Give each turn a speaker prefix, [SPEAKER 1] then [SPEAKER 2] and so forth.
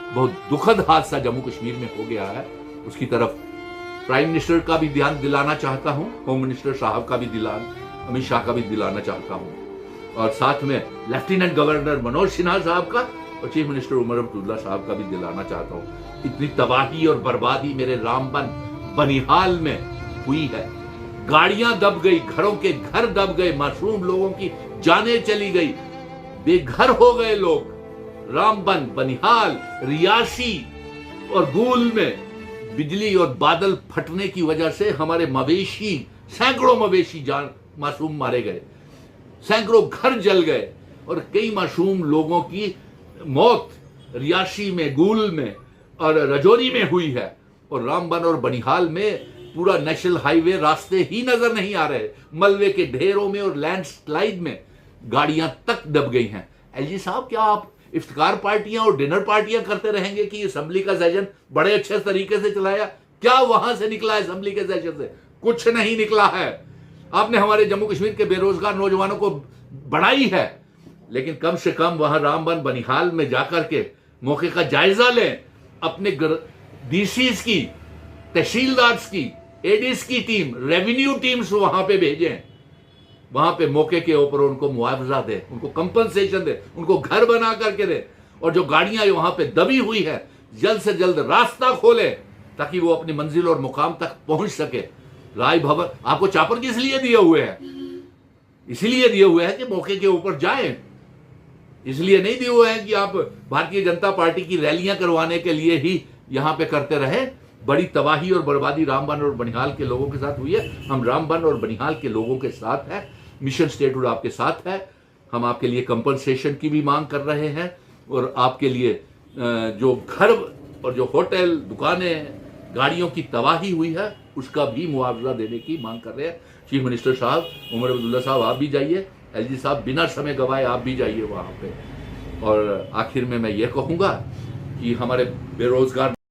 [SPEAKER 1] बहुत दुखद हादसा जम्मू कश्मीर में हो गया है, उसकी तरफ प्राइम मिनिस्टर का भी ध्यान दिलाना चाहता हूं, होम मिनिस्टर साहब का भी अमित शाह का भी दिलाना चाहता हूं, और साथ में लेफ्टिनेंट गवर्नर मनोज सिन्हा साहब का और चीफ मिनिस्टर उमर अब्दुल्ला साहब का भी दिलाना चाहता हूं। इतनी तबाही और बर्बादी मेरे रामबन बनिहाल में हुई है। गाड़ियां दब गई, घरों के घर दब गए, मासूम लोगों की जानें चली गई, बेघर हो गए लोग। रामबन, बनिहाल, रियासी और गूल में बिजली और बादल फटने की वजह से हमारे मवेशी, सैकड़ों मवेशी मासूम मारे गए, सैकड़ों घर जल गए और कई मासूम लोगों की मौत रियासी में, गूल में और रजौरी में हुई है। और रामबन और बनिहाल में पूरा नेशनल हाईवे रास्ते ही नजर नहीं आ रहे, मलबे के ढेरों में और लैंडस्लाइड में गाड़ियां तक दब गई हैं। एलजी साहब, क्या आप इफ्तिकार पार्टियां और डिनर पार्टियां करते रहेंगे कि असेंबली का सेशन बड़े अच्छे तरीके से चलाया? क्या वहां से निकला असेंबली के सेशन से? कुछ नहीं निकला है। आपने हमारे जम्मू कश्मीर के बेरोजगार नौजवानों को बढ़ाई है, लेकिन कम से कम वहां रामबन बनिहाल में जाकर के मौके का जायजा लें। अपने डीसीज की, तहसीलदार की, एडीज की टीम, रेवेन्यू टीम्स वहां पे भेजें, वहां पे मौके के ऊपर उनको मुआवजा दे, उनको कंपनसेशन दे, उनको घर बना करके दे, और जो गाड़ियां वहां पे दबी हुई है जल्द से जल्द रास्ता खोले ताकि वो अपनी मंजिल और मुकाम तक पहुंच सके। राय भवन आपको चापर किस लिए दिए हुए हैं? इसलिए दिए हुए हैं कि मौके के ऊपर जाएं, इसलिए नहीं दिए हुए हैं कि आप भारतीय जनता पार्टी की रैलियां करवाने के लिए ही यहां पे करते रहे। बड़ी तबाही और बर्बादी रामबन और बनिहाल के लोगों के साथ हुई है। हम रामबन और बनिहाल के लोगों के साथ हैं, मिशन स्टेटहुड आपके साथ है। हम आपके लिए कंपनसेशन की भी मांग कर रहे हैं और आपके लिए जो घर और जो होटल, दुकानें, गाड़ियों की तबाही हुई है उसका भी मुआवजा देने की मांग कर रहे हैं। चीफ मिनिस्टर साहब, उमर अब्दुल्ला साहब, आप भी जाइए, एलजी साहब बिना समय गवाए आप भी जाइए वहां पे। और आखिर में मैं ये कहूंगा कि हमारे बेरोजगार